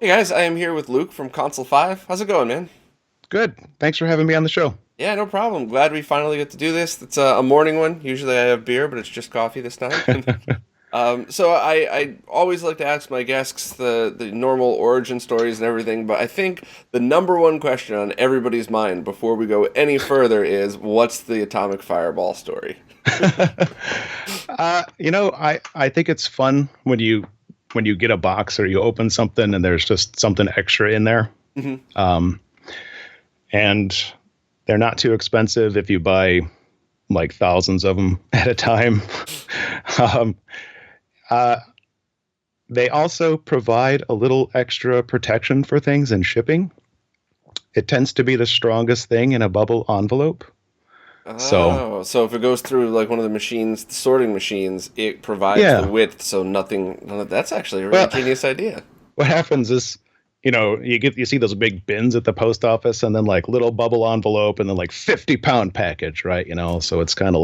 Hey guys, I am here with Luke from Console5. How's it going, man? Good. Thanks for having me on the show. Yeah, no problem. Glad we finally get to do this. It's a morning one. Usually I have beer, but it's just coffee this time. So I always like to ask my guests the normal origin stories and everything, but I think the number one question on everybody's mind before we go any further is what's the atomic fireball story? I think it's fun when you get a box or you open something and there's just something extra in there. Hmm. Um, and they're not too expensive if you buy like thousands of them at a time. um, uh, they also provide a little extra protection for things in shipping. It tends to be the strongest thing in a bubble envelope. So, Oh, so if it goes through like one of the machines, the sorting machines, it provides the yeah. width so nothing. That's actually a really Well, genius idea. what happens is, you see those big bins at the post office and then like little bubble envelope and then like 50-pound package, right? So it's kind of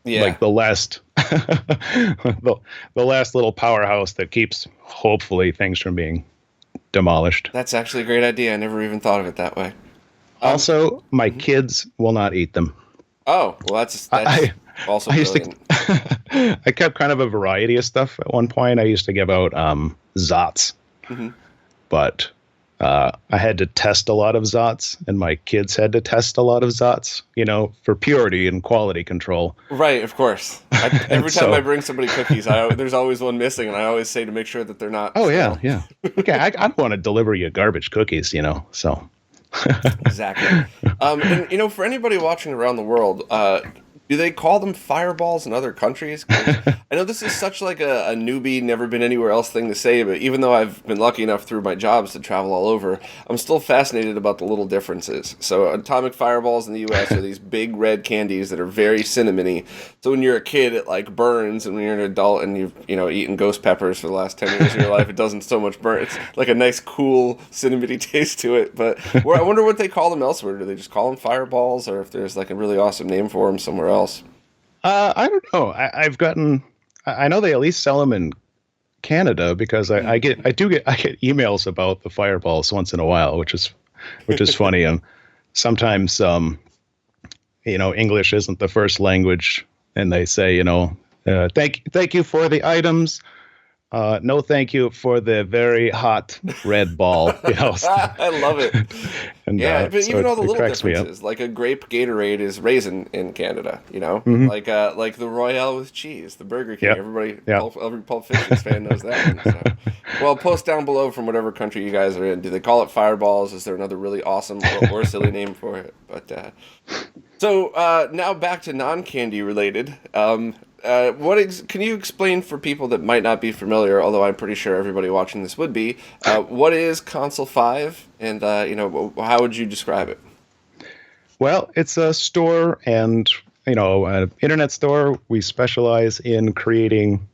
Yeah. like the last the last little powerhouse that keeps hopefully things from being demolished. That's actually a great idea. I never even thought of it that way. Um, Also, my mhm. kids will not eat them. Oh, well, that's I also I used brilliant. to I kept kind of a variety of stuff at one point. I used to give out Zots, Hmm. but I had to test a lot of Zots, and my kids had to test a lot of Zots, for purity and quality control. Right, of course. And Every time I so, bring somebody cookies, there's always one missing, and I always say to make sure that they're not oh yeah, stale. yeah, okay. I don't want to deliver you garbage cookies, so Exactly. And for anybody watching around the world, do they call them fireballs in other countries? Because I know this is such like a newbie, never been anywhere else thing to say, but even though I've been lucky enough through my jobs to travel all over, I'm still fascinated about the little differences. So atomic fireballs in the U.S. are these big red candies that are very cinnamony. So when you're a kid, it like burns, and when you're an adult and you've eaten ghost peppers for the last 10 years of your life, it doesn't so much burn. It's like a nice, cool, cinnamony taste to it. But I wonder what they call them elsewhere. Do they just call them fireballs, or if there's like a really awesome name for them somewhere else? I don't know. I know they at least sell them in Canada because I get emails about the fireballs once in a while, which is funny. And sometimes English isn't the first language, and they say, thank you for the items. No, thank you for the very hot red ball. I love it. And Yeah, but so even all the it little cracks me up. differences, like a grape Gatorade is raisin in Canada, Hmm. like the Royale with cheese, the Burger King. Yep. Yep. Every Pulp Fiction fan knows that one. So. Well, post down below from whatever country you guys are in. Do they call it fireballs? Is there another really awesome or silly name for it? But now back to non-candy related. Can you explain for people that might not be familiar, although I'm pretty sure everybody watching this would be, what is Console 5 and, how would you describe it? Well, it's a store and, an internet store. We specialize in creating,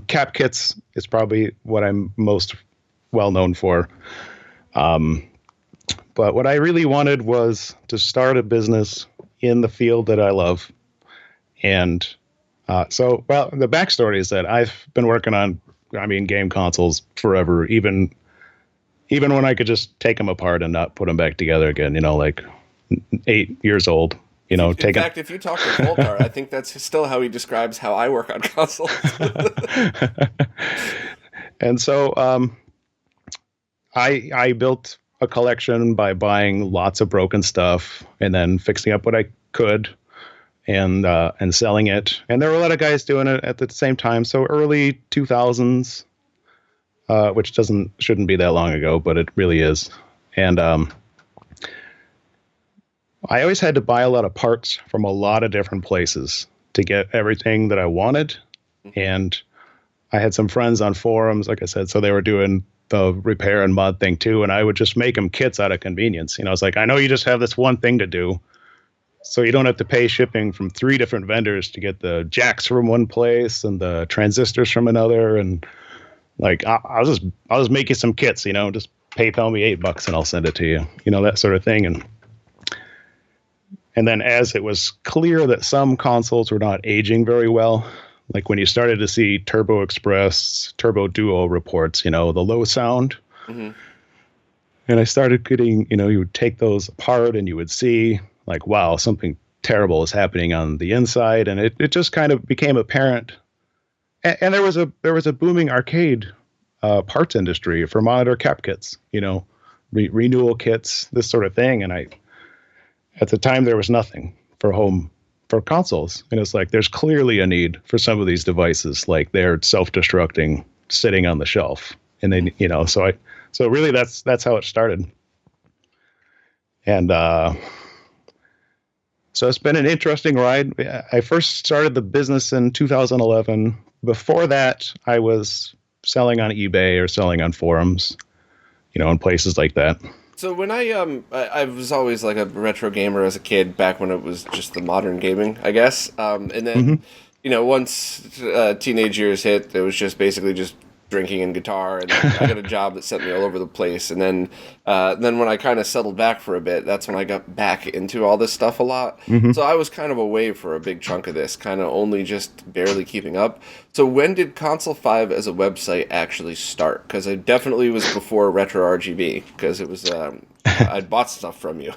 cap kits is probably what I'm most well known for. Um, but what I really wanted was to start a business in the field that I love. And well, the backstory is that I've been working on, game consoles forever, even when I could just take them apart and not put them back together again, like 8 years old, In taking. fact, if you talk to Voltar, I think that's still how he describes how I work on consoles. And so I built a collection by buying lots of broken stuff and then fixing up what I could and selling it. And there were a lot of guys doing it at the same time. So early 2000s, which shouldn't be that long ago, but it really is. And I always had to buy a lot of parts from a lot of different places to get everything that I wanted. And I had some friends on forums, like I said, so they were doing the repair and mod thing too. And I would just make them kits out of convenience. It's like, I know you just have this one thing to do, so you don't have to pay shipping from 3 different vendors to get the jacks from one place and the transistors from another. And like, I'll just make you some kits, just PayPal me $8 and I'll send it to you, that sort of thing. And then as it was clear that some consoles were not aging very well, like when you started to see Turbo Express, Turbo Duo reports, the low sound, Mm-hmm. And I started getting, you would take those apart and you would see like, wow, something terrible is happening on the inside. And it just kind of became apparent. And there was a booming arcade parts industry for monitor cap kits, renewal kits, this sort of thing. And at the time there was nothing for consoles. And it's like, there's clearly a need for some of these devices. Like they're self-destructing, sitting on the shelf. And then, so really that's how it started. And, so it's been an interesting ride. I first started the business in 2011. Before that, I was selling on eBay or selling on forums, in places like that. So when I was always like a retro gamer as a kid, back when it was just the modern gaming, I guess. And then, once teenage years hit, it was just basically just drinking and guitar, and then I got a job that sent me all over the place. And then when I kind of settled back for a bit, that's when I got back into all this stuff a lot. So I was kind of away for a big chunk of this, kind of only just barely keeping up. So when did Console5 as a website actually start? Because it definitely was before RetroRGB, because it was I'd bought stuff from you.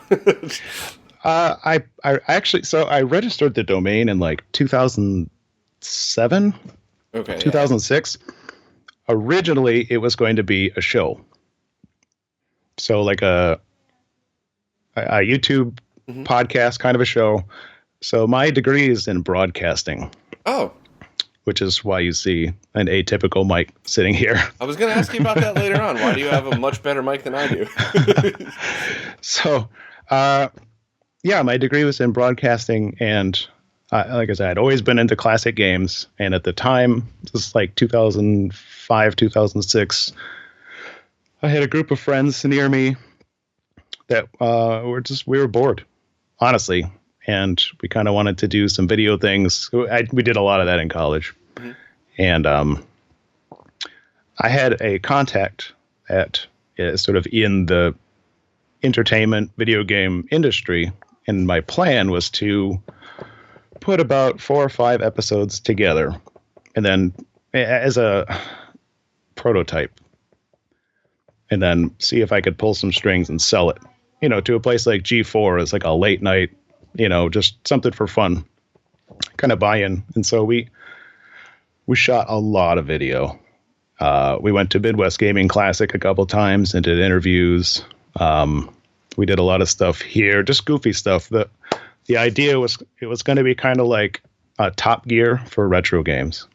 I actually, so I registered the domain in like 2007, 2006. Yeah. Originally, it was going to be a show. So like a YouTube podcast kind of a show. So my degree is in broadcasting. Oh. Which is why you see an atypical mic sitting here. I was going to ask you about that later on. Why do you have a much better mic than I do? So, yeah, my degree was in broadcasting, and like I said, I'd always been into classic games. And at the time, it was like 2005, 2006, I had a group of friends near me that we were bored, honestly. And we kind of wanted to do some video things. We did a lot of that in college. Mm-hmm. And I had a contact at sort of in the entertainment video game industry. And my plan was to put about 4 or 5 episodes together, and then as a prototype, and then see if I could pull some strings and sell it, to a place like G4 as like a late night, just something for fun, kind of buy-in. And so we shot a lot of video. We went to Midwest Gaming Classic a couple times and did interviews. We did a lot of stuff here, just goofy stuff. The idea was it was going to be kind of like Top Gear for retro games.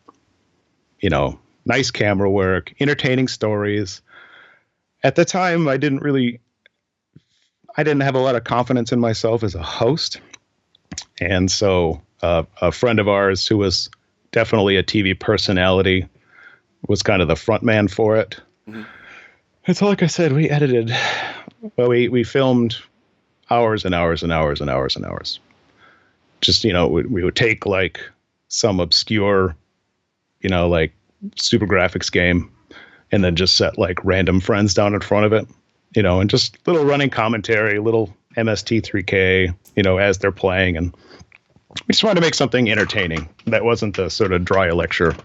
Nice camera work, entertaining stories. At the time, I didn't have a lot of confidence in myself as a host. And so a friend of ours who was definitely a TV personality was kind of the front man for it. Mm-hmm. And so, like I said, we filmed hours and hours and hours and hours and hours. Just, we would take like some obscure, like super graphics game, and then just set like random friends down in front of it, and just little running commentary, little MST3K, as they're playing. And we just wanted to make something entertaining that wasn't the sort of dry lecture.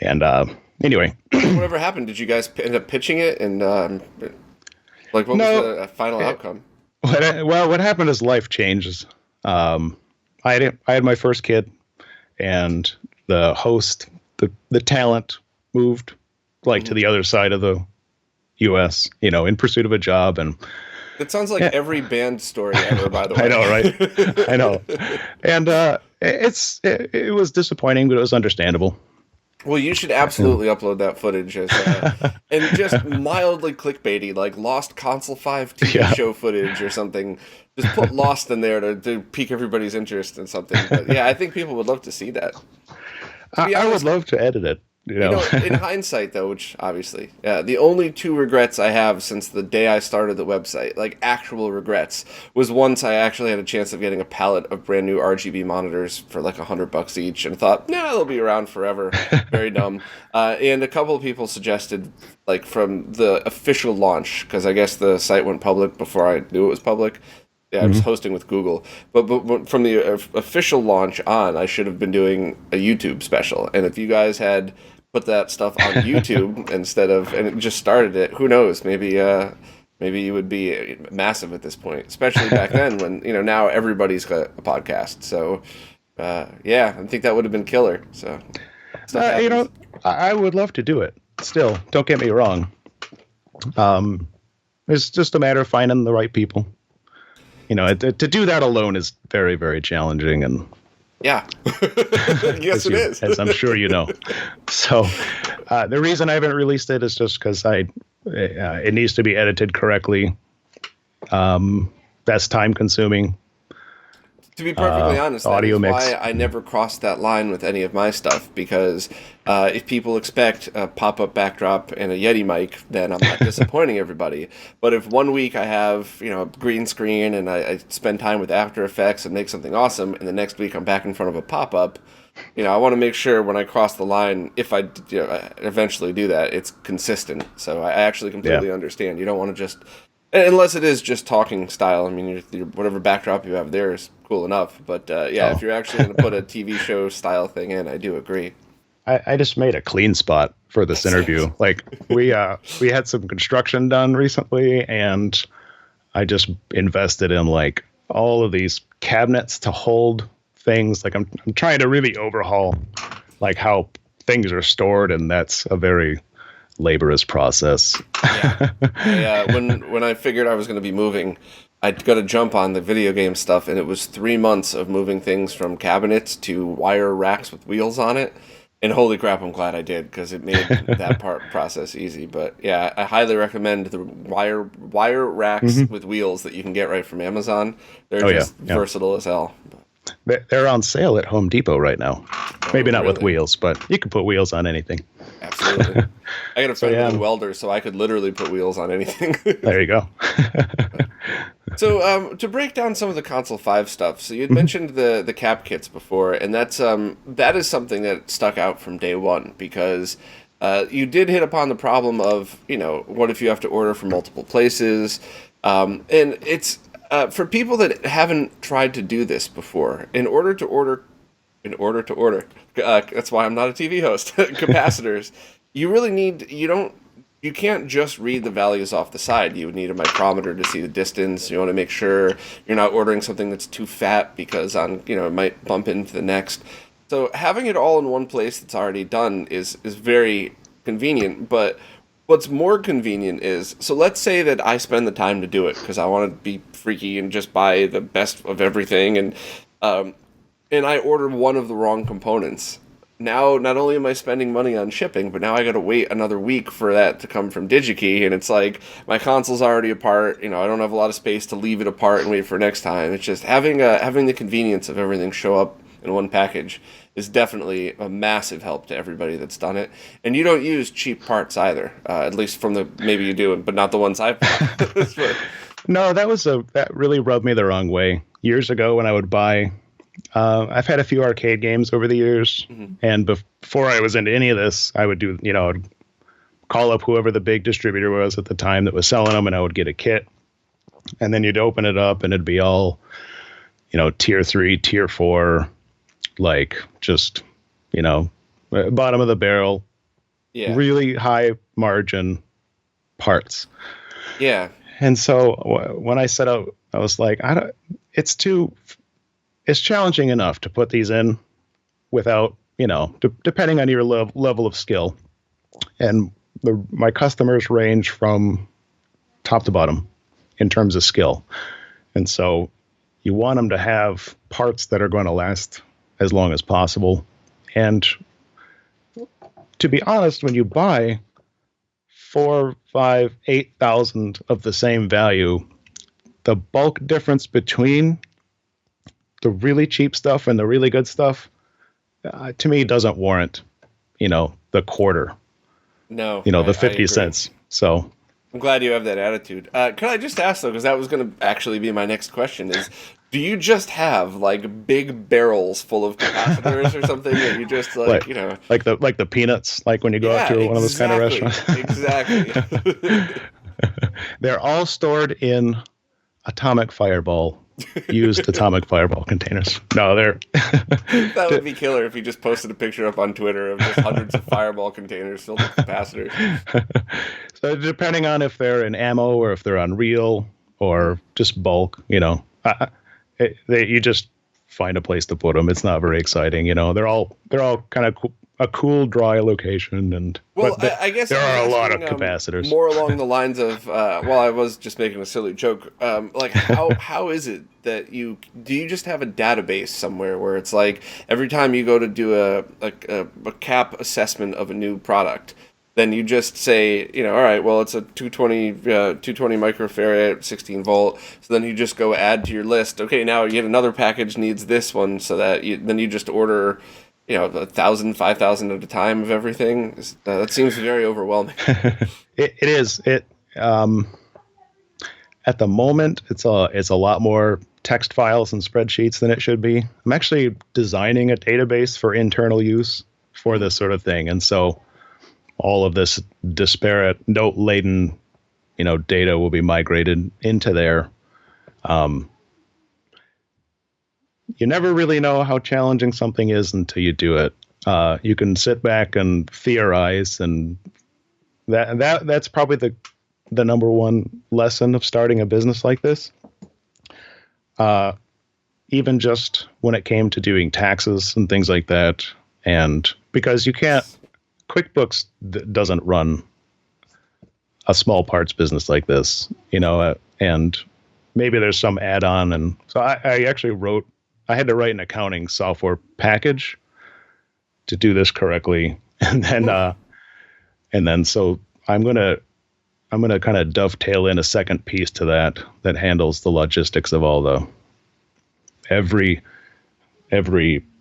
And anyway. Whatever happened? Did you guys end up pitching it? And what was the final outcome? What happened is life changes. I had my first kid, and the host, the talent moved to the other side of the U.S., in pursuit of a job. And it sounds like every band story ever, by the way. I know, right? I know. And it was disappointing, but it was understandable. Well, you should absolutely upload that footage as and just mildly clickbaity, like Lost Console5 TV show footage or something. Just put Lost in there to pique everybody's interest in something. But yeah, I think people would love to see that. I would love to edit it. In hindsight, though, which obviously, the only 2 regrets I have since the day I started the website, like actual regrets, was once I actually had a chance of getting a pallet of brand new RGB monitors for like $100 each, and thought, they'll be around forever. Very dumb. And a couple of people suggested, like from the official launch, because I guess the site went public before I knew it was public. Yeah, I was hosting with Google, but from the official launch on, I should have been doing a YouTube special. And if you guys had put that stuff on YouTube instead of, and it just started it. Who knows? Maybe you would be massive at this point, especially back then when, now everybody's got a podcast. So, yeah, I think that would have been killer. So, I would love to do it. Still, don't get me wrong. It's just a matter of finding the right people. To do that alone is very, very challenging, and yeah, yes, it is, as I'm sure you know. So, the reason I haven't released it is just because it needs to be edited correctly. That's time consuming. To be perfectly honest, that audio is mix. why I never crossed that line with any of my stuff, because if people expect a pop-up backdrop and a Yeti mic, then I'm not disappointing everybody. But if one week I have, a green screen and I spend time with After Effects and make something awesome, and the next week I'm back in front of a pop-up, I want to make sure when I cross the line, if I eventually do that, it's consistent. So I actually completely understand. You don't want to just... Unless it is just talking style. I mean, whatever backdrop you have there is cool enough. But if you're actually going to put a TV show style thing in, I do agree. I just made a clean spot for this interview. Like we had some construction done recently, and I just invested in like all of these cabinets to hold things. Like I'm trying to really overhaul like how things are stored, and that's a very laborious process. Yeah. When I figured I was going to be moving, I got to jump on the video game stuff, and it was 3 months of moving things from cabinets to wire racks with wheels on it. And holy crap, I'm glad I did, because it made that process easy. But yeah, I highly recommend the wire racks with wheels that you can get right from Amazon. They're versatile as hell. They're on sale at Home Depot right now. Maybe not with wheels, but you can put wheels on anything. Absolutely. I got a friend who's a welder, so I could literally put wheels on anything. There you go. So to break down some of the Console 5 stuff, so you'd mentioned the cap kits before, and that is something that stuck out from day one, because you did hit upon the problem of, what if you have to order from multiple places? And it's... for people that haven't tried to do this before, in order to order, that's why I'm not a TV host, capacitors, you can't just read the values off the side. You would need a micrometer to see the distance. You want to make sure you're not ordering something that's too fat, because it might bump into the next. So having it all in one place that's already done is very convenient, but what's more convenient is, so let's say that I spend the time to do it because I want to be freaky and just buy the best of everything, and I order one of the wrong components. Now, not only am I spending money on shipping, but now I got to wait another week for that to come from DigiKey, and it's like my console's already apart. I don't have a lot of space to leave it apart and wait for next time. It's just having the convenience of everything show up in one package is definitely a massive help to everybody that's done it. And you don't use cheap parts either, at least from maybe you do, but not the ones I've bought. No, that really rubbed me the wrong way. Years ago when I would buy, I've had a few arcade games over the years, and before I was into any of this, I would do, I'd call up whoever the big distributor was at the time that was selling them, and I would get a kit. And then you'd open it up, and it'd be all, tier 3, tier 4, like just, bottom of the barrel, really high margin parts. Yeah. And so when I set out, I was like, it's challenging enough to put these in without, depending on your level of skill. And my customers range from top to bottom in terms of skill. And so you want them to have parts that are going to last as long as possible. And to be honest, when you buy 4, 5, 8,000 of the same value, the bulk difference between the really cheap stuff and the really good stuff, to me, doesn't warrant, the quarter. No, the 50 cents. So I'm glad you have that attitude. Could I just ask, though, because that was going to actually be my next question, is do you just have like big barrels full of capacitors or something that you just like the peanuts, like when you go out to one of those kind of restaurants? Exactly. They're all stored in atomic fireball used atomic fireball containers. No, they're That would be killer if you just posted a picture up on Twitter of just hundreds of fireball containers filled with capacitors. So depending on if they're in ammo or if they're on reel or just bulk, you just find a place to put them. It's not very exciting, they're all kind of a cool, dry location, and well, I guess there are a lot of asking, capacitors. More along the lines of, I was just making a silly joke. Like, how is it that do you just have a database somewhere where it's like every time you go to do a cap assessment of a new product, then you just say, all right, well, it's a 220 microfarad, 16 volt. So then you just go add to your list. Okay, now yet another package needs this one, so that then you just order 1,000, 5,000 at a time of everything. That seems very overwhelming. It is. At the moment, it's a lot more text files and spreadsheets than it should be. I'm actually designing a database for internal use for this sort of thing, and so all of this disparate, note-laden, data will be migrated into there. You never really know how challenging something is until you do it. You can sit back and theorize, and that's probably the number one lesson of starting a business like this. Even just when it came to doing taxes and things like that, and because QuickBooks doesn't run a small parts business like this, and maybe there's some add-on, and so I actually I had to write an accounting software package to do this correctly. And then so I'm going to kind of dovetail in a second piece to that handles the logistics of all every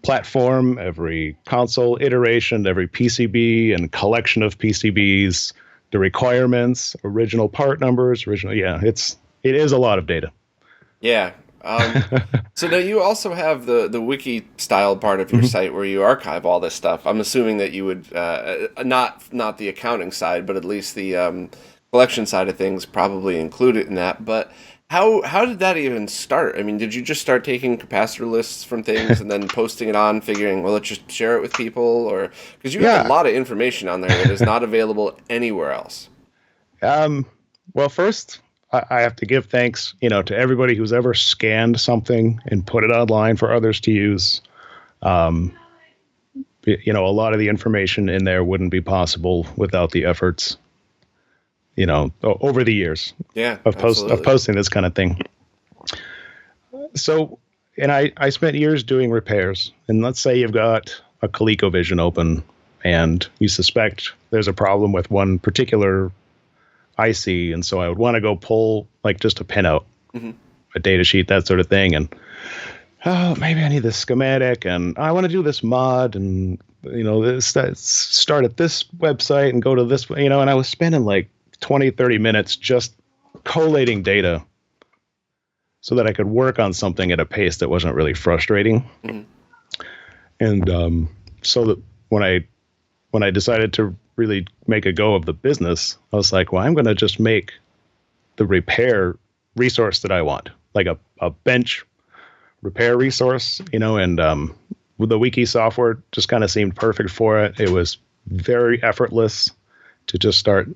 platform, every console iteration, every PCB and collection of PCBs, the requirements, original part numbers, it is a lot of data. Yeah. So now you also have the wiki style part of your site where you archive all this stuff. I'm assuming that you would not the accounting side, but at least the collection side of things probably include it in that. But how did that even start? I mean, did you just start taking capacitor lists from things and then posting it on, figuring, well, let's just share it with people, or because you have a lot of information on there that is not available anywhere else? Well, first, I have to give thanks, to everybody who's ever scanned something and put it online for others to use. A lot of the information in there wouldn't be possible without the efforts, over the years of posting this kind of thing. So, and I spent years doing repairs. And let's say you've got a ColecoVision open and you suspect there's a problem with one particular IC, and so I would want to go pull like just a pinout, a data sheet, that sort of thing, and maybe I need this schematic, and I want to do this mod, and start at this website and go to this, and I was spending like 20-30 minutes just collating data so that I could work on something at a pace that wasn't really frustrating. And so that when I decided to really make a go of the business, I was like, well, I'm going to just make the repair resource that I want, like a bench repair resource, and with the wiki software just kind of seemed perfect for it. It was very effortless to just start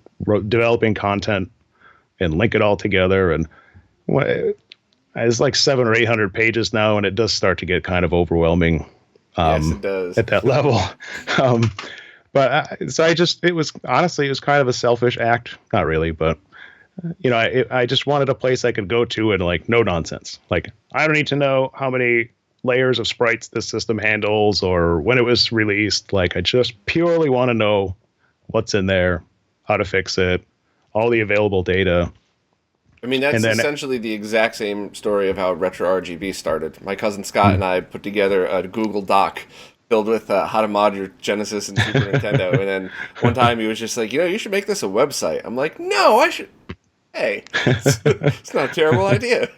developing content and link it all together. And it's like 700 or 800 pages now, and it does start to get kind of overwhelming. Yes, it does. At that level. But it was kind of a selfish act. Not really, but I just wanted a place I could go to and like no nonsense. Like, I don't need to know how many layers of sprites this system handles or when it was released. Like, I just purely want to know what's in there, how to fix it, all the available data. I mean, that's essentially the exact same story of how RetroRGB started. My cousin Scott and I put together a Google Doc filled with how to mod your Genesis and Super Nintendo. And then one time he was just like, you should make this a website. I'm like, no, I should. Hey, it's not a terrible idea.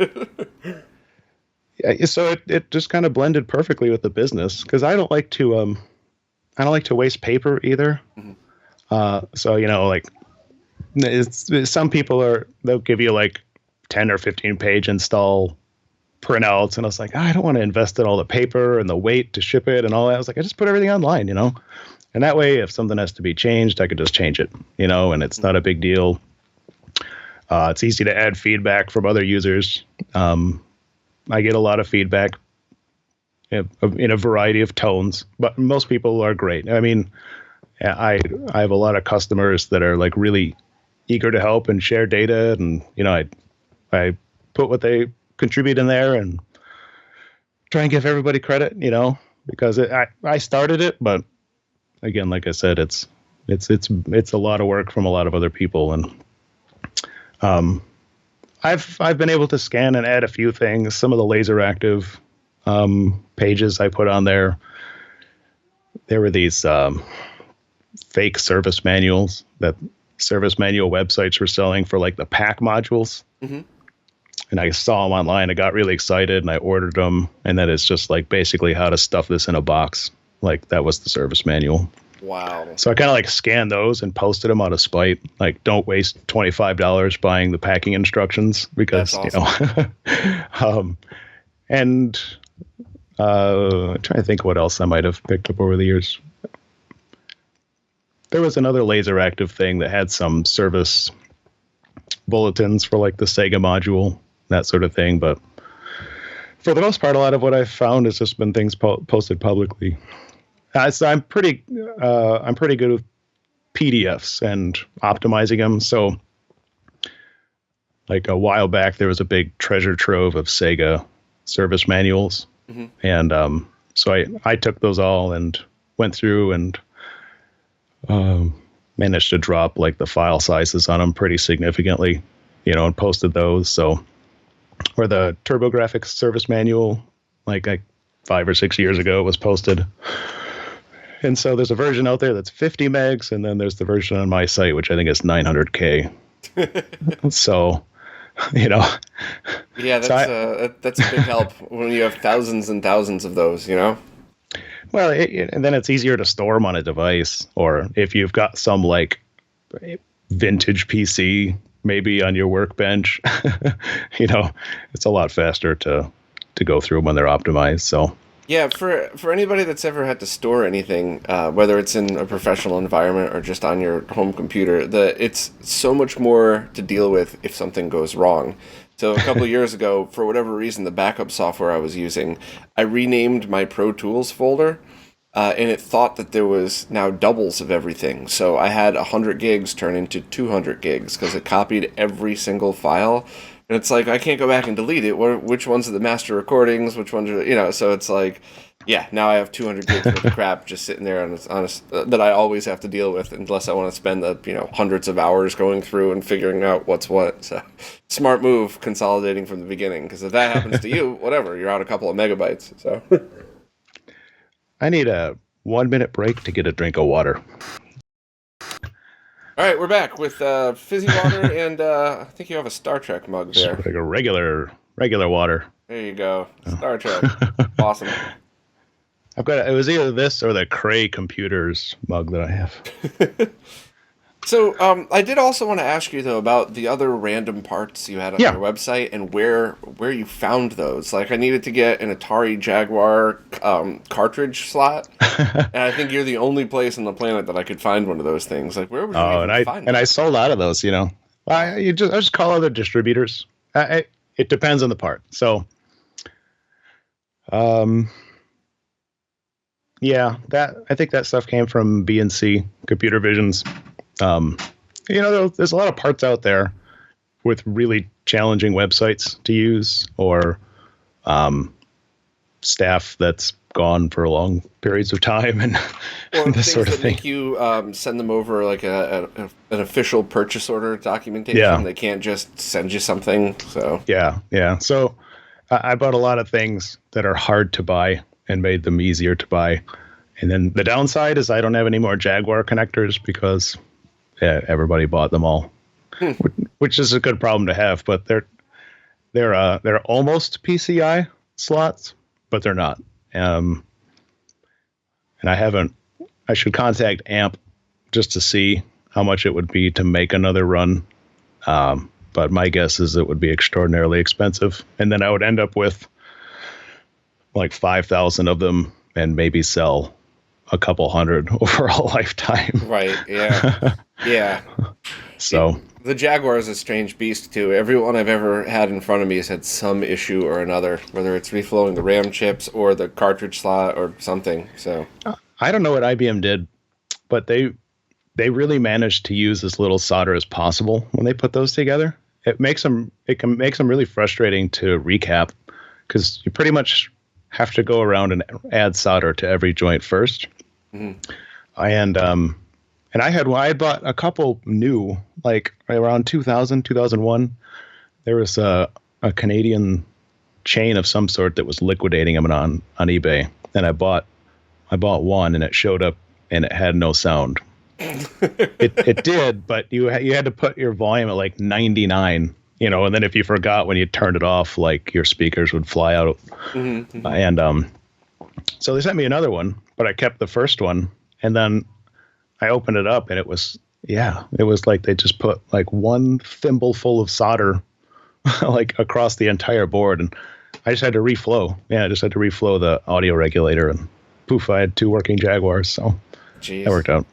Yeah, so it just kind of blended perfectly with the business, because I don't like to waste paper either. So like, some people they'll give you like 10 or 15 page install printouts, and I was like, I don't want to invest in all the paper and the weight to ship it and all that. I was like, I just put everything online, and that way, if something has to be changed, I could just change it, and it's not a big deal. It's easy to add feedback from other users. I get a lot of feedback in a variety of tones, but most people are great. I mean, I have a lot of customers that are like really eager to help and share data, and I put what they contribute in there and try and give everybody credit, because I started it, but again, like I said, it's a lot of work from a lot of other people, and I've been able to scan and add a few things. Some of the laser active pages I put on there. There were these fake service manuals that service manual websites were selling for like the pack modules. Mm-hmm. And I saw them online. I got really excited and I ordered them. And then it's just like basically how to stuff this in a box. Like that was the service manual. Wow. So I kind of like scanned those and posted them out of spite. Like, don't waste $25 buying the packing instructions because, awesome. And I'm trying to think what else I might have picked up over the years. There was another laser active thing that had some service bulletins for like the Sega module, that sort of thing. But for the most part, a lot of what I've found has just been things posted publicly. So I'm pretty good with PDFs and optimizing them. So like a while back, there was a big treasure trove of Sega service manuals. Mm-hmm. And so I took those all and went through and managed to drop like the file sizes on them pretty significantly, and posted those. So, or the TurboGrafx service manual, like 5 or 6 years ago, was posted. And so there's a version out there that's 50 megs, and then there's the version on my site, which I think is 900K. So, Yeah, that's a big help when you have thousands and thousands of those, Well, and then it's easier to store them on a device, or if you've got some like vintage PC maybe on your workbench, it's a lot faster to go through when they're optimized. So yeah, for anybody that's ever had to store anything, whether it's in a professional environment or just on your home computer, it's so much more to deal with if something goes wrong. So a couple of years ago, for whatever reason, the backup software I was using, I renamed my Pro Tools folder, and it thought that there was now doubles of everything. So I had 100 gigs turn into 200 gigs because it copied every single file. And it's like, I can't go back and delete it. Which ones are the master recordings? Which ones are, so it's like, yeah, now I have 200 gigs worth of crap just sitting there that I always have to deal with unless I want to spend the, hundreds of hours going through and figuring out what's what. So smart move, consolidating from the beginning. Because if that happens to you, whatever, you're out a couple of megabytes. So I need a 1-minute break to get a drink of water. All right, we're back with fizzy water, and I think you have a Star Trek mug there. Like a regular water. There you go, Star Trek. Awesome. It was either this or the Cray Computers mug that I have. So I did also want to ask you, though, about the other random parts you had on your website and where you found those. Like, I needed to get an Atari Jaguar cartridge slot, and I think you're the only place on the planet that I could find one of those things. Like, where would you even find them? And I sold out of those, I just call other distributors. It depends on the part. So, yeah, I think that stuff came from B&C Computer Visions. There's a lot of parts out there with really challenging websites to use, or staff that's gone for long periods of time, and this sort of thing. Make you send them over like an official purchase order documentation. Yeah. They can't just send you something. So yeah. So I bought a lot of things that are hard to buy and made them easier to buy. And then the downside is I don't have any more Jaguar connectors because everybody bought them all, which is a good problem to have. But they're almost PCI slots, but they're not. And I should contact AMP just to see how much it would be to make another run. But my guess is it would be extraordinarily expensive. And then I would end up with like 5,000 of them and maybe sell a couple hundred over a lifetime. Right. Yeah. Yeah. So The Jaguar is a strange beast too. Everyone I've ever had in front of me has had some issue or another, whether it's reflowing the RAM chips or the cartridge slot or something. So I don't know what IBM did, but they really managed to use as little solder as possible when they put those together. It can make them really frustrating to recap because you pretty much have to go around and add solder to every joint first. Mm-hmm. And I had bought a couple new, like around 2000, 2001. There was a Canadian chain of some sort that was liquidating them on eBay. And I bought one and it showed up and it had no sound. It did, but you had to put your volume at like 99, and then if you forgot when you turned it off, like your speakers would fly out. Mm-hmm. And so they sent me another one, but I kept the first one. And then I opened it up and it was like they just put like one thimble full of solder like across the entire board. And I just had to reflow. Yeah, I just had to reflow the audio regulator and poof, I had 2 working Jaguars. So Jeez. That worked out.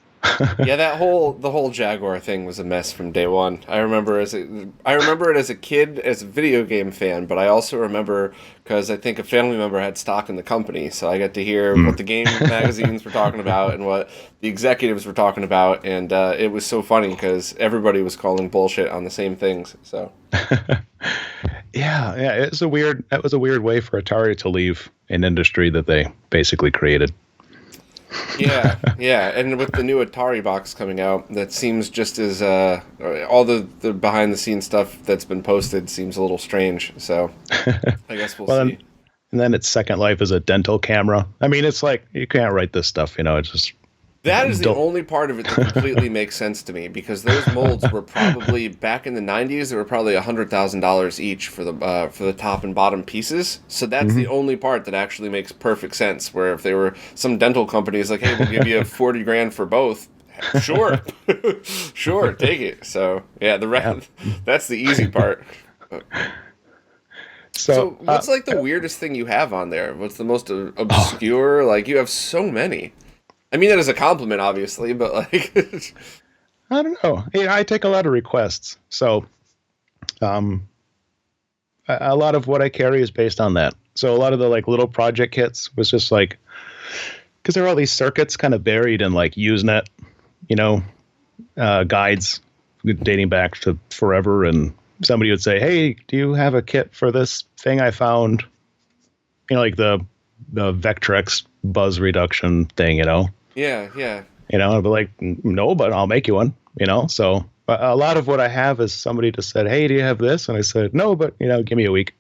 Yeah, the whole Jaguar thing was a mess from day one. I remember it as a kid, as a video game fan, but I also remember because I think a family member had stock in the company, so I got to hear what the game magazines were talking about and what the executives were talking about, and it was so funny because everybody was calling bullshit on the same things. So yeah, that was a weird way for Atari to leave an industry that they basically created. Yeah, and with the new Atari box coming out, that seems just as all the behind the scenes stuff that's been posted seems a little strange. So I guess we'll see. And then its second life is a dental camera. I mean, it's like you can't write this stuff, It's just that is the only part of it that completely makes sense to me because those molds were probably back in the 90s. They were probably $100,000 each for the top and bottom pieces. So that's the only part that actually makes perfect sense. Where if they were some dental companies like, hey, we'll give you $40,000 for both. Sure, sure, take it. So yeah, that's the easy part. So what's like the weirdest thing you have on there? What's the most obscure? Like you have so many. I mean that as a compliment, obviously, but like... I don't know. I take a lot of requests. So a lot of what I carry is based on that. So a lot of the like little project kits was just like... Because there are all these circuits kind of buried in like Usenet, guides dating back to forever. And somebody would say, hey, do you have a kit for this thing I found? Like the Vectrex buzz reduction thing, Yeah. I'd be like, no, but I'll make you one, So a lot of what I have is somebody just said, hey, do you have this? And I said, no, but, give me a week.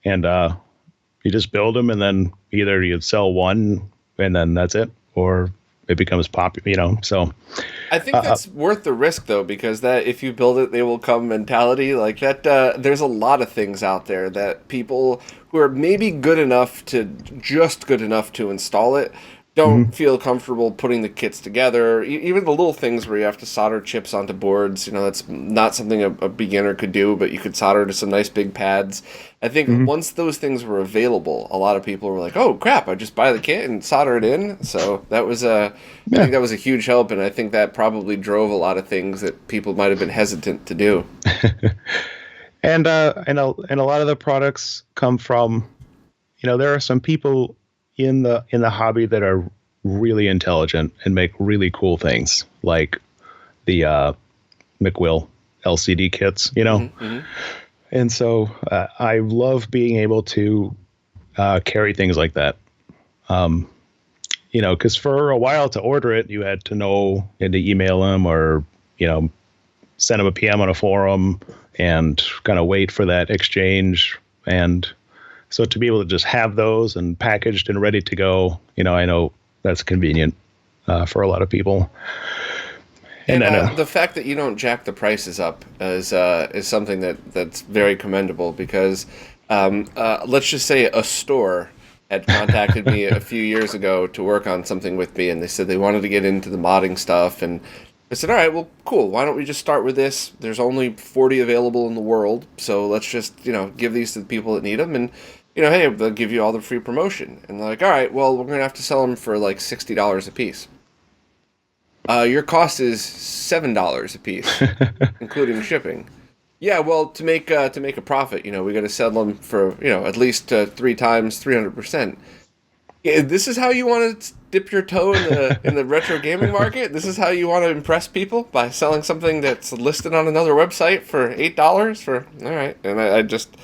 And you just build them and then either you sell one and then that's it, or it becomes popular, so. I think that's worth the risk, though, because that if you build it, they will come mentality. Like that, there's a lot of things out there that people who are maybe good enough to install it don't feel comfortable putting the kits together. Even the little things where you have to solder chips onto boards, that's not something a beginner could do, but you could solder to some nice big pads. I think once those things were available, a lot of people were like, oh crap, I just buy the kit and solder it in. So that was I think that was a huge help, and I think that probably drove a lot of things that people might have been hesitant to do. And a lot of the products come from, there are some people in the hobby that are really intelligent and make really cool things, like the McWill LCD kits, And so I love being able to carry things like that, because for a while to order it, you had to know and to email them or send them a PM on a forum and kind of wait for that exchange. And so to be able to just have those and packaged and ready to go, I know that's convenient for a lot of people. And the fact that you don't jack the prices up is something that's very commendable because let's just say a store had contacted me a few years ago to work on something with me, and they said they wanted to get into the modding stuff, and I said, all right, well, cool. Why don't we just start with this? There's only 40 available in the world, so let's just give these to the people that need them. And hey, they'll give you all the free promotion. And they're like, all right, well, we're going to have to sell them for like $60 a piece. Your cost is $7 a piece, including shipping. Yeah, well, to make a profit, we got to sell them for, at least 300%. Yeah, this is how you want to dip your toe in the retro gaming market. This is how you want to impress people by selling something that's listed on another website for $8. For all right, and I just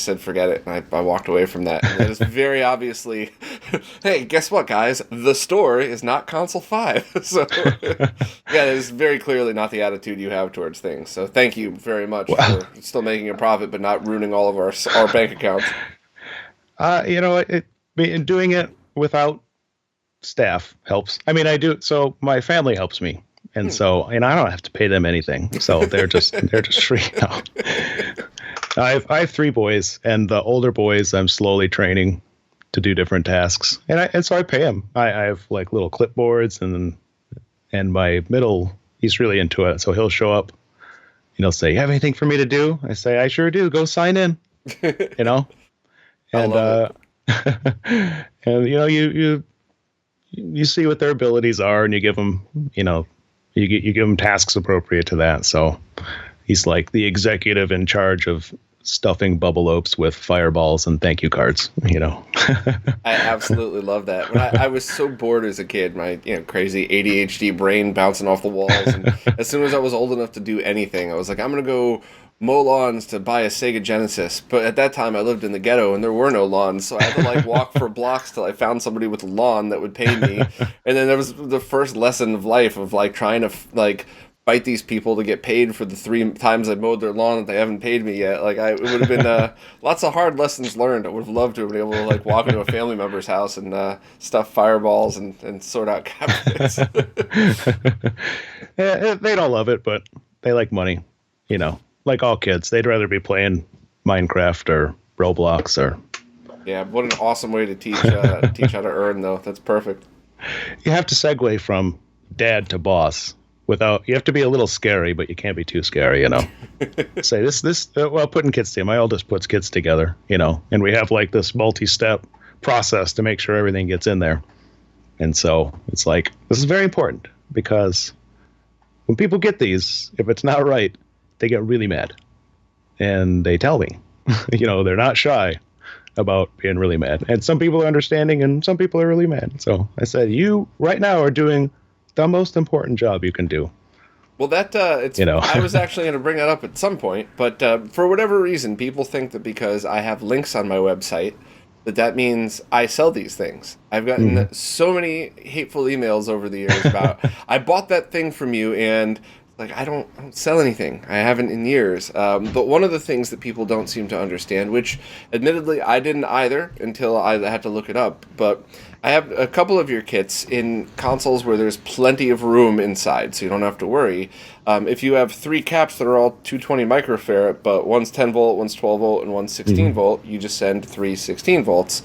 said forget it, and I walked away from that. And it is very obviously, hey, guess what, guys? The store is not Console5. So yeah, it is very clearly not the attitude you have towards things. So thank you very much for still making a profit, but not ruining all of our bank accounts. Doing it without staff helps. I mean, I do. So my family helps me, and I don't have to pay them anything. So they're just free now. I have 3 boys, and the older boys I'm slowly training to do different tasks, and so I pay them. I have like little clipboards, and my middle, he's really into it, so he'll show up and he'll say, "You have anything for me to do?" I say, "I sure do. Go sign in." And and you see what their abilities are, and you give them you give them tasks appropriate to that. So he's like the executive in charge of stuffing bubble opes with fireballs and thank you cards. I absolutely love that. When I was so bored as a kid, my crazy ADHD brain bouncing off the walls, and as soon as I was old enough to do anything, I was like, I'm gonna go mow lawns to buy a Sega Genesis. But at that time I lived in the ghetto and there were no lawns, so I had to walk for blocks till I found somebody with a lawn that would pay me. And then there was the first lesson of life of trying to fight these people to get paid for the 3 times I mowed their lawn that they haven't paid me yet. It would have been lots of hard lessons learned. I would have loved to have been able to walk into a family member's house and stuff fireballs and sort out cabinets. Yeah, they don't love it, but they like money, like all kids. They'd rather be playing Minecraft or Roblox or... Yeah, what an awesome way to teach how to earn, though. That's perfect. You have to segue from dad to boss you have to be a little scary, but you can't be too scary, Say putting kids together. My oldest puts kids together, and we have this multi-step process to make sure everything gets in there. And so it's this is very important, because when people get these, if it's not right, they get really mad, and they tell me, they're not shy about being really mad. And some people are understanding, and some people are really mad. So I said, you right now are doing the most important job you can do. Well, I was actually going to bring that up at some point, but for whatever reason, people think that because I have links on my website, that means I sell these things. I've gotten so many hateful emails over the years about, I bought that thing from you, and I don't sell anything. I haven't in years. But one of the things that people don't seem to understand, which admittedly I didn't either until I had to look it up, but I have a couple of your kits in consoles where there's plenty of room inside, so you don't have to worry. If you have 3 caps that are all 220 microfarad, but one's 10 volt, one's 12 volt, and one's 16 volt, you just send 3 16 volts,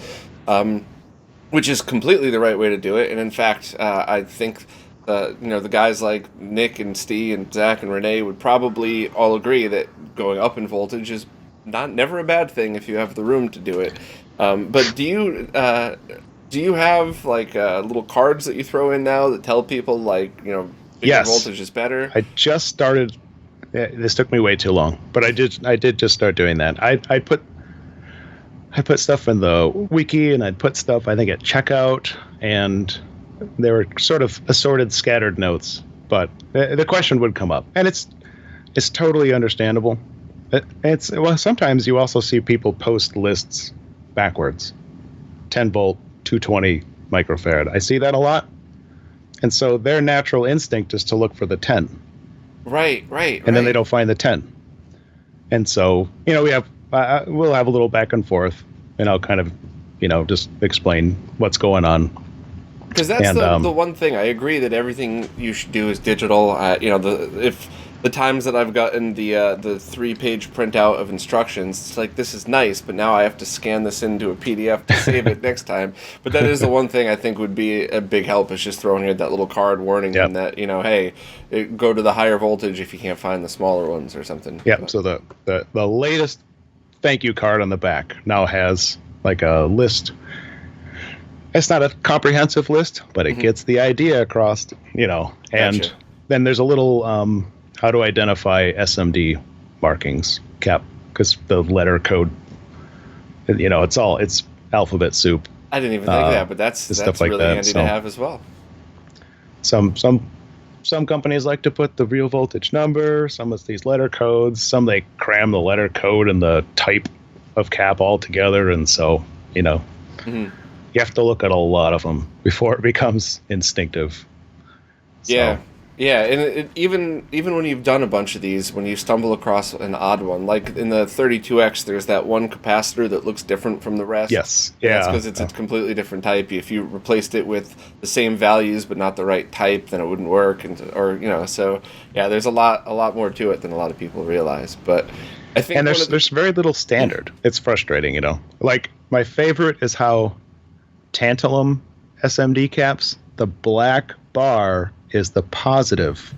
which is completely the right way to do it. And in fact, I think... the guys like Nick and Steve and Zach and Renee would probably all agree that going up in voltage is never a bad thing if you have the room to do it. But do you have little cards that you throw in now that tell people bigger yes. voltage is better? I just started. This took me way too long, but I did just start doing that. I put stuff in the wiki, and I'd put stuff I think at checkout, and there were sort of assorted, scattered notes, but the question would come up, and it's totally understandable. Sometimes you also see people post lists backwards, 10 volt, 220 microfarad. I see that a lot, and so their natural instinct is to look for the 10. Right. And then they don't find the 10, and so we'll have a little back and forth, and I'll kind of just explain what's going on. Because that's the one thing. I agree that everything you should do is digital. If the times that I've gotten the 3-page printout of instructions, it's this is nice, but now I have to scan this into a PDF to save it next time. But that is the one thing I think would be a big help, is just throwing in that little card warning them that, hey, go to the higher voltage if you can't find the smaller ones or something. Yeah, so the latest thank you card on the back now has like a list. It's not a comprehensive list, but it gets the idea across, and Gotcha. then there's a little how to identify SMD markings because the letter code, it's alphabet soup. I didn't even think of that, but that's stuff like really that, handy so. to have as well. Some companies like to put the real voltage number, some of these letter codes, some they cram the letter code and the type of cap all together, and so, you have to look at a lot of them before it becomes instinctive. So, Yeah, and even when you've done a bunch of these, when you stumble across an odd one, like in the 32X, there's that one capacitor that looks different from the rest. Yes, And yeah. that's because it's a completely different type. If you replaced it with the same values but not the right type, then it wouldn't work. So yeah, there's a lot more to it than a lot of people realize. But I think and there's very little standard. It's frustrating, Like my favorite is how tantalum SMD caps, the black bar is the positive,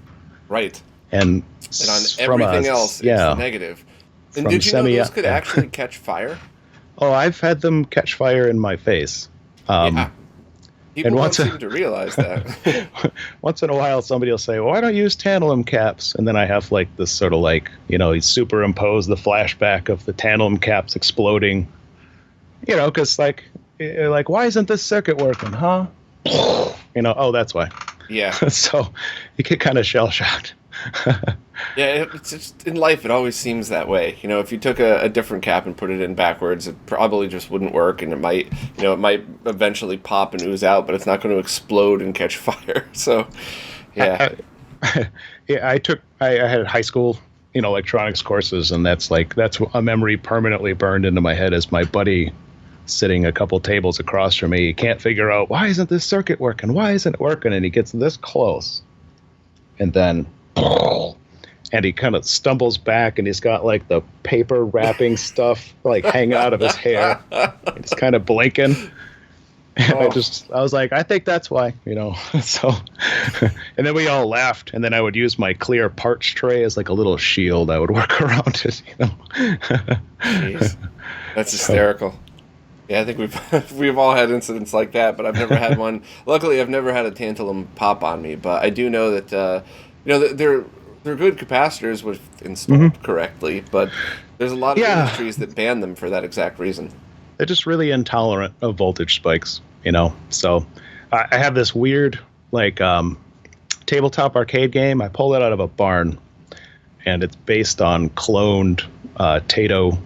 right, and on everything else, it's the negative. And From did you know those could actually catch fire? Oh, I've had them catch fire in my face. Yeah. People and don't seem to realize that. Once in a while, somebody will say, well, why don't you use tantalum caps? And then I have like this sort of like, you superimpose the flashback of the tantalum caps exploding, because like, why isn't this circuit working, huh? Oh, that's why. Yeah. So you get kind of shell-shocked. Yeah, it's just in life. It always seems that way. If you took a different cap and put it in backwards, it probably just wouldn't work, and it might eventually pop and ooze out, but it's not going to explode and catch fire. So, yeah. I had high school, electronics courses, and that's a memory permanently burned into my head as my buddy sitting a couple tables across from me. He can't figure out, why isn't this circuit working? Why isn't it working? And he gets this close, and then, and he kind of stumbles back, and he's got like the paper wrapping stuff like hanging out of his hair. He's kind of blinking. And I was like, I think that's why, So, and then we all laughed, and then I would use my clear parts tray as like a little shield. I would work around it, Jeez. That's hysterical. Yeah, I think we've all had incidents like that, but I've never had one. Luckily, I've never had a tantalum pop on me, but I do know that they're good capacitors with installed correctly, but there's a lot of industries that ban them for that exact reason. They're just really intolerant of voltage spikes, So I have this weird tabletop arcade game. I pulled it out of a barn, and it's based on cloned Tato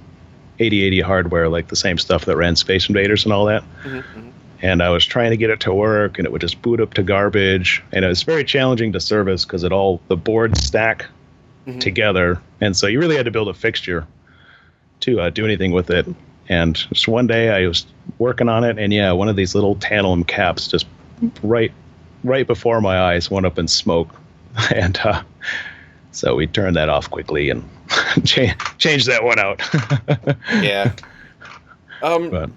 8080 hardware, like the same stuff that ran Space Invaders and all that. And I was trying to get it to work, and it would just boot up to garbage, and it was very challenging to service because the boards stack together, and so you really had to build a fixture to do anything with it. And just one day I was working on it, and one of these little tantalum caps just right before my eyes went up in smoke, and so we turned that off quickly and changed that one out. Yeah. But,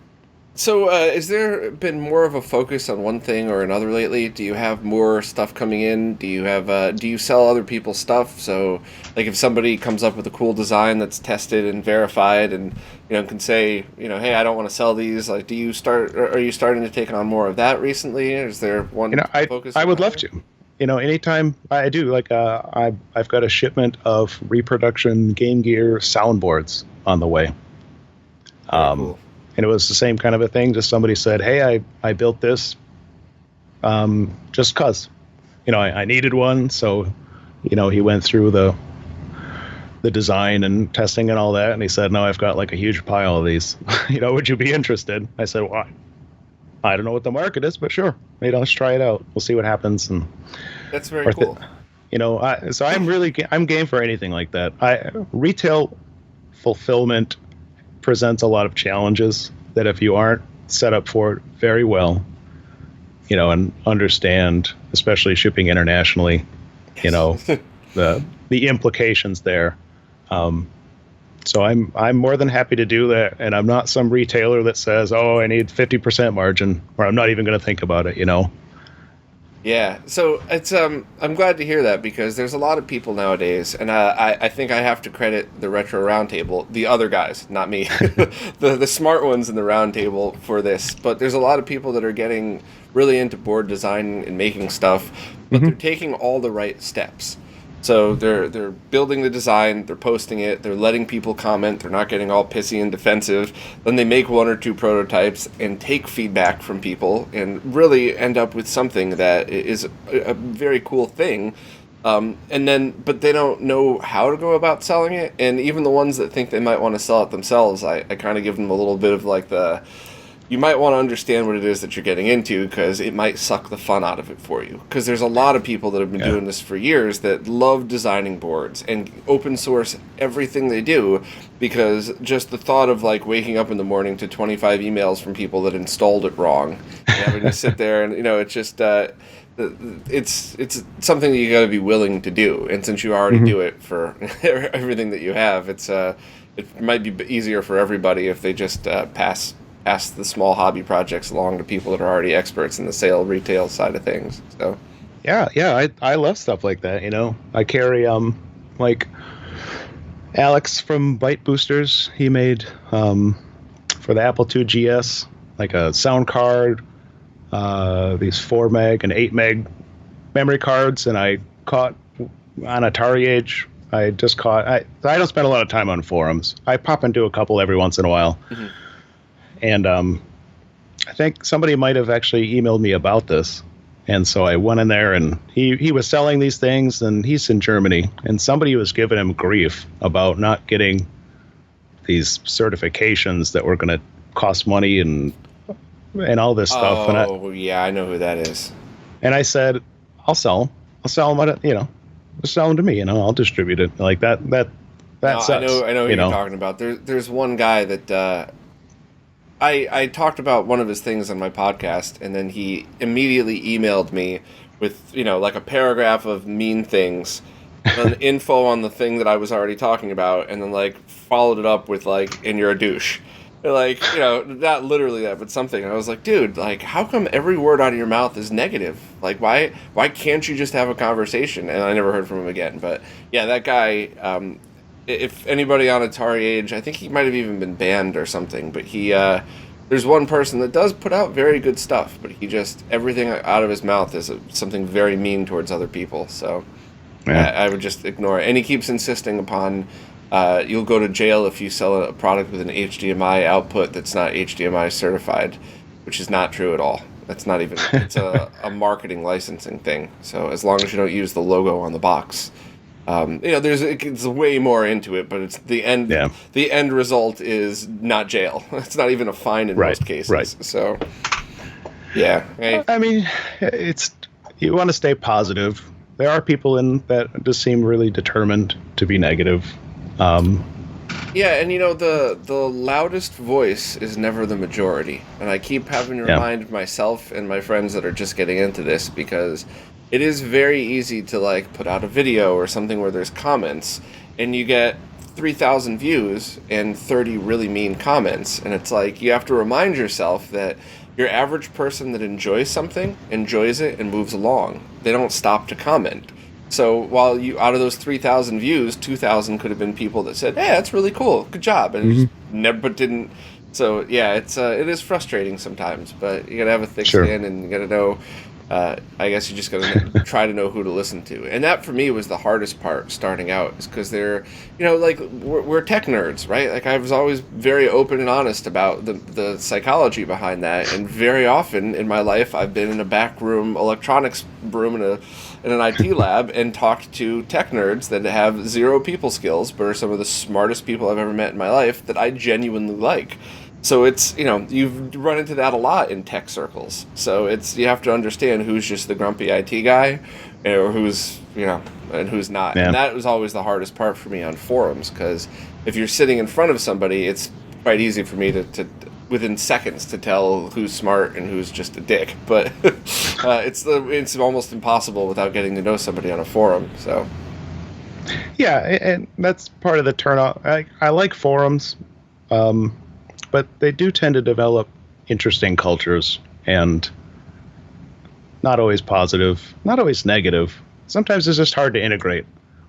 So, has there been more of a focus on one thing or another lately? Do you have more stuff coming in? Do you sell other people's stuff? So, like, if somebody comes up with a cool design that's tested and verified, and can say, hey, I don't want to sell these. Like, are you starting to take on more of that recently? Or is there one focus? I would love to. Anytime I do, like, I've got a shipment of reproduction Game Gear soundboards on the way. Cool. And it was the same kind of a thing. Just somebody said, hey, I built this just because, I needed one. So, he went through the design and testing and all that. And he said, no, I've got like a huge pile of these. Would you be interested? I said, well, I don't know what the market is, but sure. Let's try it out. We'll see what happens. And that's very cool. So I'm game for anything like that. Retail fulfillment presents a lot of challenges that if you aren't set up for it very well, and understand, especially shipping internationally, the implications there. So I'm more than happy to do that, and I'm not some retailer that says, oh, I need 50% margin, or I'm not even going to think about it, Yeah, so it's I'm glad to hear that because there's a lot of people nowadays, and I think I have to credit the Retro Roundtable, the other guys, not me, the smart ones in the Roundtable for this. But there's a lot of people that are getting really into board design and making stuff, but they're taking all the right steps. So they're building the design, they're posting it, they're letting people comment, they're not getting all pissy and defensive. Then they make one or two prototypes and take feedback from people and really end up with something that is a very cool thing. But they don't know how to go about selling it. And even the ones that think they might want to sell it themselves, I kind of give them a little bit of like you might want to understand what it is that you're getting into because it might suck the fun out of it for you. Because there's a lot of people that have been doing this for years that love designing boards and open source everything they do because just the thought of like waking up in the morning to 25 emails from people that installed it wrong and having to sit there and, it's just... it's something that you got to be willing to do, and since you already do it for everything that you have, it might be easier for everybody if they just pass the small hobby projects along to people that are already experts in the retail side of things. So I love stuff like that. I carry like Alex from Byte Boosters. He made for the Apple II GS like a sound card, these 4 meg and 8 meg memory cards, and I caught on Atari Age. I don't spend a lot of time on forums. I pop into a couple every once in a while. And I think somebody might have actually emailed me about this. And so I went in there, and he was selling these things, and he's in Germany. And somebody was giving him grief about not getting these certifications that were going to cost money and all this stuff. I know who that is. And I said, I'll sell them. I'll sell them sell them to me. I'll distribute it like that. Sucks, I know who you're talking about. There's one guy that I talked about one of his things on my podcast, and then he immediately emailed me with, like a paragraph of mean things, an info on the thing that I was already talking about, and then like followed it up with like, and you're a douche. Like, not literally that, but something. And I was like, dude, like, how come every word out of your mouth is negative? Like, why can't you just have a conversation? And I never heard from him again. But yeah, that guy, if anybody on Atari Age, I think he might have even been banned or something, but there's one person that does put out very good stuff, but everything out of his mouth is something very mean towards other people, so I would just ignore it. And he keeps insisting upon you'll go to jail if you sell a product with an HDMI output that's not HDMI certified, which is not true at all. That's not even, it's a marketing licensing thing, so as long as you don't use the logo on the box. It's way more into it, but it's the end. Yeah. The end result is not jail. It's not even a fine in most cases. Right. So, yeah. I mean, you want to stay positive. There are people that just seem really determined to be negative. Yeah, and the loudest voice is never the majority, and I keep having to remind myself and my friends that are just getting into this because it is very easy to like put out a video or something where there's comments and you get 3,000 views and 30 really mean comments, and it's like you have to remind yourself that your average person that enjoys something enjoys it and moves along. They don't stop to comment. So while out of those 3,000 views, 2,000 could have been people that said, "Hey, that's really cool, good job," and just never didn't. So yeah, it is frustrating sometimes, but you gotta have a thick skin and you gotta know. I guess you just gotta try to know who to listen to, and that for me was the hardest part starting out, is because they're, like we're tech nerds, right? Like I was always very open and honest about the psychology behind that, and very often in my life I've been in a back room, electronics room in an IT lab and talked to tech nerds that have zero people skills, but are some of the smartest people I've ever met in my life that I genuinely like. So it's, you've run into that a lot in tech circles. So you have to understand who's just the grumpy IT guy or who's, and who's not. Yeah. And that was always the hardest part for me on forums, because if you're sitting in front of somebody, it's quite easy for me to within seconds to tell who's smart and who's just a dick. But it's almost impossible without getting to know somebody on a forum. So yeah, and that's part of the turnout. I like forums. But they do tend to develop interesting cultures, and not always positive, not always negative. Sometimes it's just hard to integrate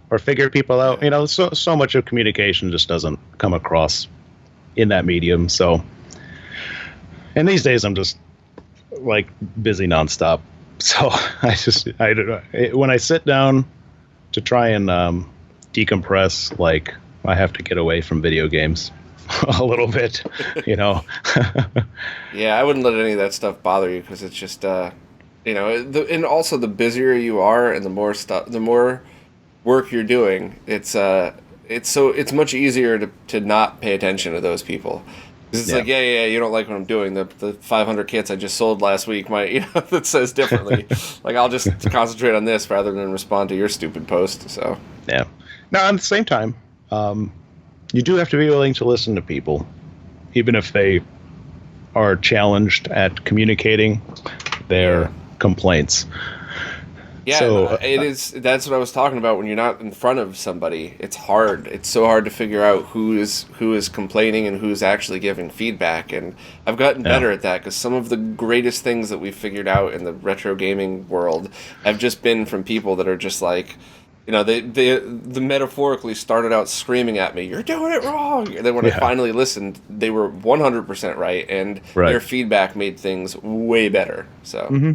or figure people out. You know, so much of communication just doesn't come across in that medium. So, and these days I'm just like busy nonstop. So when I sit down to try and decompress, like I have to get away from video games a little bit, you know. Yeah, I wouldn't let any of that stuff bother you because it's just, you know, and also the busier you are and the more work you're doing, it's much easier to not pay attention to those people. Because it's like, yeah, you don't like what I'm doing. The 500 kits I just sold last week, that says differently. Like, I'll just concentrate on this rather than respond to your stupid post. So yeah. Now, at the same time, you do have to be willing to listen to people, even if they are challenged at communicating their complaints. Yeah, so, it is. That's what I was talking about. When you're not in front of somebody, it's hard. It's so hard to figure out who is complaining and who's actually giving feedback. And I've gotten better at that because some of the greatest things that we've figured out in the retro gaming world have just been from people that are just like, you know, they metaphorically started out screaming at me, "You're doing it wrong," and then when I finally listened, they were 100% right, and their feedback made things way better. So. Mm-hmm.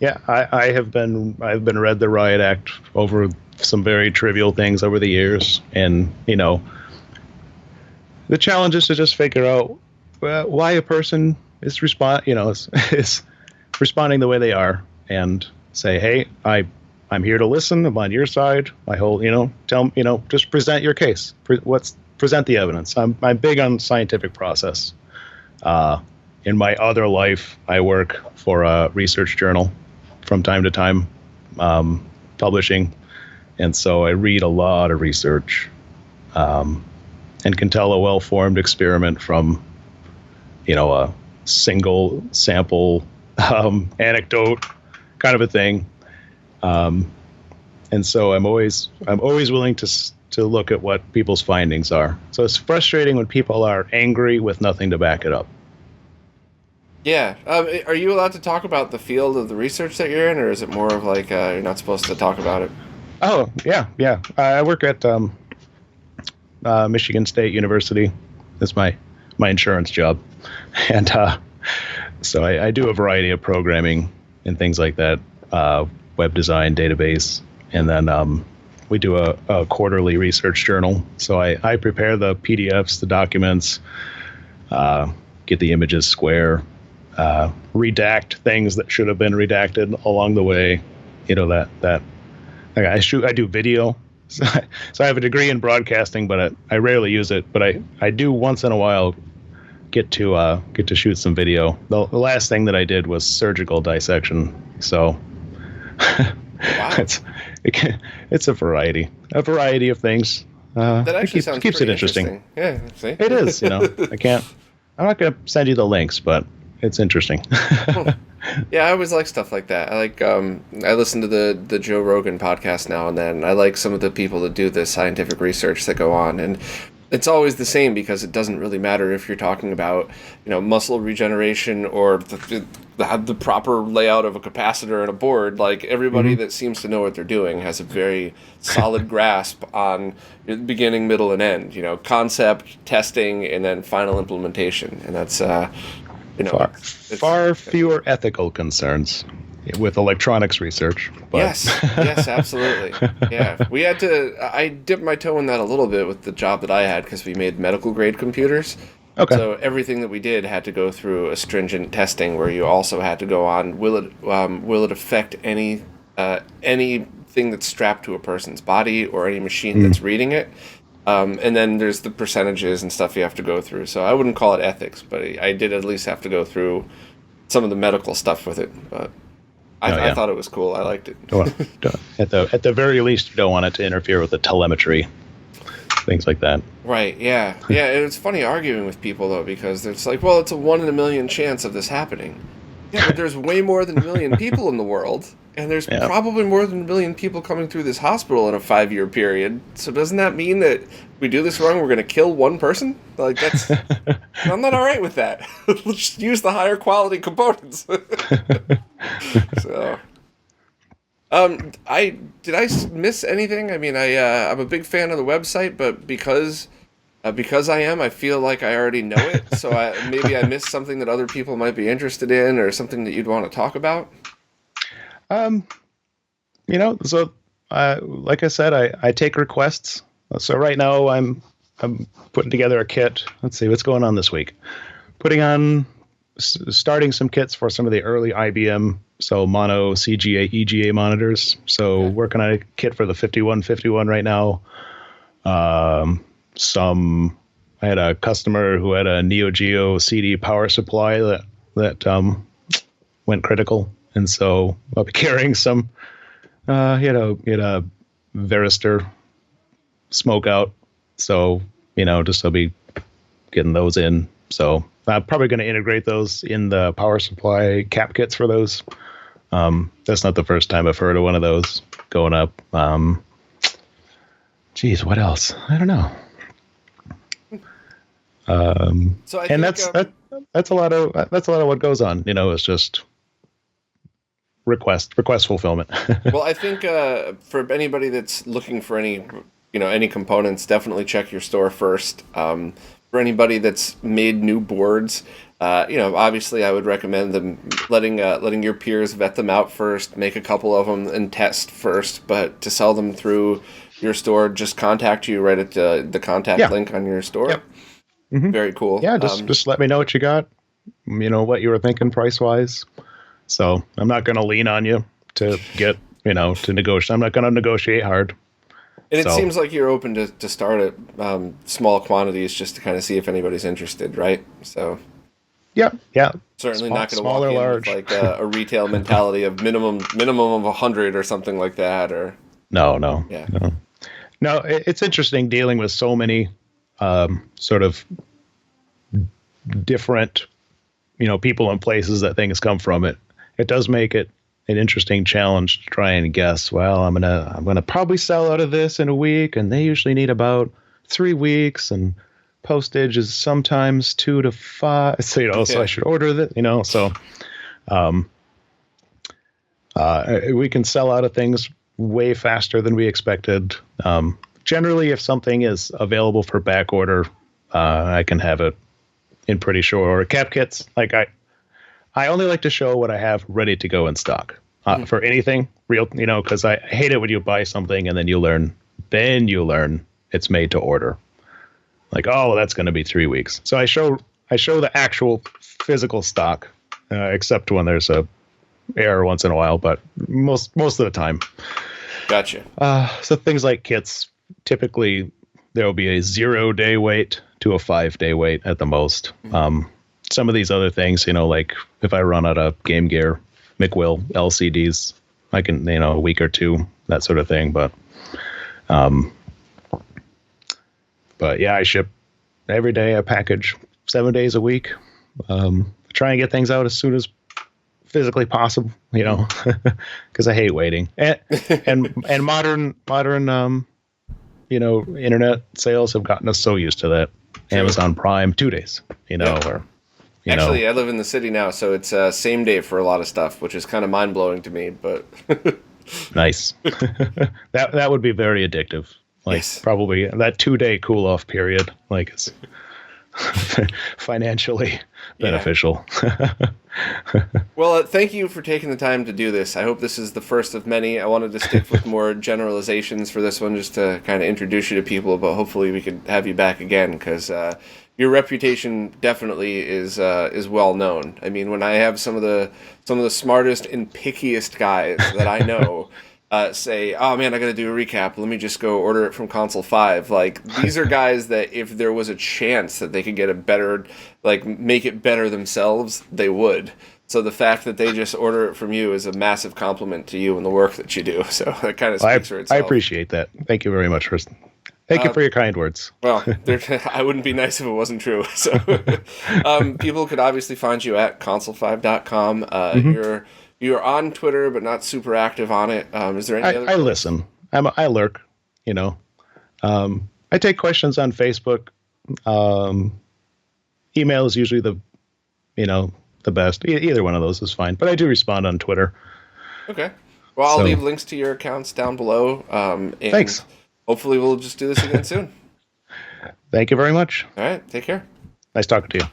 Yeah, I've been read the riot act over some very trivial things over the years, and you know, the challenge is to just figure out why a person is responding the way they are, and say, hey, I'm here to listen. I'm on your side. Just present your case. Present the evidence. I'm big on scientific process. In my other life, I work for a research journal from time to time, publishing. And so I read a lot of research, and can tell a well-formed experiment from, you know, a single sample, anecdote kind of a thing. And so I'm always willing to look at what people's findings are. So it's frustrating when people are angry with nothing to back it up. Yeah. Are you allowed to talk about the field of the research that you're in, or is it more of like you're not supposed to talk about it? Oh, yeah. I work at Michigan State University. That's my insurance job. And so I do a variety of programming and things like that, web design, database. And then we do a quarterly research journal. So I prepare the PDFs, the documents, get the images square, redact things that should have been redacted along the way. You know, that I do video. So I have a degree in broadcasting, but I rarely use it. But I do once in a while get to shoot some video. The last thing that I did was surgical dissection. So wow. it's a variety of things. That actually keeps it interesting. Yeah, see? It is. You know, I'm not going to send you the links, but it's interesting. Yeah, I always like stuff like that. I like I listen to the Joe Rogan podcast now and then. I like some of the people that do the scientific research that go on, and it's always the same because it doesn't really matter if you're talking about, you know, muscle regeneration or the proper layout of a capacitor and a board. Like everybody that seems to know what they're doing has a very solid grasp on beginning, middle, and end. You know, concept, testing, and then final implementation, and that's far fewer ethical concerns with electronics research. But. Yes, absolutely. Yeah, I dipped my toe in that a little bit with the job that I had because we made medical grade computers. Okay. So everything that we did had to go through a stringent testing where you also had to go on, will it affect anything that's strapped to a person's body or any machine that's reading it? And then there's the percentages and stuff you have to go through. So I wouldn't call it ethics, but I did at least have to go through some of the medical stuff with it. But I thought it was cool. I liked it. At the very least, you don't want it to interfere with the telemetry, things like that. Right. Yeah. Yeah. And it's funny arguing with people though, because it's like, well, it's a 1 in a million chance of this happening. Yeah, but there's way more than 1 million people in the world, and there's probably more than 1 million people coming through this hospital in a 5-year period. So doesn't that mean that if we do this wrong, we're going to kill one person? Like, that's... I'm not all right with that. Let's just use the higher quality components. So... did I miss anything? I mean, I'm a big fan of the website, but because I am, I feel like I already know it. So maybe I missed something that other people might be interested in, or something that you'd want to talk about. So like I said, I take requests. So right now I'm putting together a kit. Let's see what's going on this week. Starting some kits for some of the early IBM, so mono CGA EGA monitors. So working on a kit for the 5151 right now. I had a customer who had a Neo Geo CD power supply that went critical, and so I'll be carrying some. He had a Veristor smoke out, so just I'll be getting those in. So I'm probably going to integrate those in the power supply cap kits for those. That's not the first time I've heard of one of those going up. What else? I don't know. So that's a lot of what goes on. It's just request fulfillment. Well, I think for anybody that's looking for any components, definitely check your store first. For anybody that's made new boards, obviously I would recommend them letting your peers vet them out first, make a couple of them and test first. But to sell them through your store, just contact you right at the contact link on your store. Yep. Mm-hmm. Very cool. Yeah, just let me know what you got. What you were thinking price wise. So I'm not going to lean on you to get to negotiate. I'm not going to negotiate hard. And it seems like you're open to start at small quantities just to kind of see if anybody's interested, right? So, yeah. Certainly not going to walk in large. with like a retail mentality of minimum of 100 or something like that, or no. Yeah. No, it's interesting dealing with so many sort of different, people and places that things come from. It does make it an interesting challenge to try and guess. Well, I'm gonna probably sell out of this in a week, and they usually need about 3 weeks, and postage is sometimes 2 to 5. So so I should order that. So we can sell out of things way faster than we expected. Generally, if something is available for back order, I can have it in pretty short order. Cap kits, like I only like to show what I have ready to go in stock for anything real, because I hate it when you buy something and then you learn it's made to order. Like, oh, well, that's going to be 3 weeks. So I show the actual physical stock, except when there's a error once in a while, but most of the time. Gotcha. So things like kits, typically there will be a 0-day wait to a 5-day wait at the most. Some of these other things, like if I run out of Game Gear, McWill LCDs, I can, a week or two, that sort of thing. But yeah, I ship every day a package, 7 days a week. Try and get things out as soon as physically possible, because I hate waiting. And modern internet sales have gotten us so used to that. True. Amazon Prime, 2 days, or. Actually, I live in the city now, so it's same day for a lot of stuff, which is kind of mind blowing to me. But nice. That would be very addictive. Like yes. Probably that 2-day cool off period, like it's financially beneficial. Well, thank you for taking the time to do this. I hope this is the first of many. I wanted to stick with more generalizations for this one, just to kind of introduce you to people. But hopefully, we could have you back again, because your reputation definitely is well known. I mean, when I have some of the smartest and pickiest guys that I know say, "Oh man, I got to do a recap. Let me just go order it from Console5." Like, these are guys that if there was a chance that they could get a better, like, make it better themselves, they would. So the fact that they just order it from you is a massive compliment to you and the work that you do. So that kind of speaks for itself. I appreciate that. Thank you very much for Thank you for your kind words. Well, I wouldn't be nice if it wasn't true. So, people could obviously find you at console5.com. You're on Twitter, but not super active on it. Is there any other? I listen. I lurk. You know, I take questions on Facebook. Email is usually the best. Either one of those is fine. But I do respond on Twitter. Okay. Well, I'll leave links to your accounts down below. And thanks. Hopefully, we'll just do this again soon. Thank you very much. All right. Take care. Nice talking to you.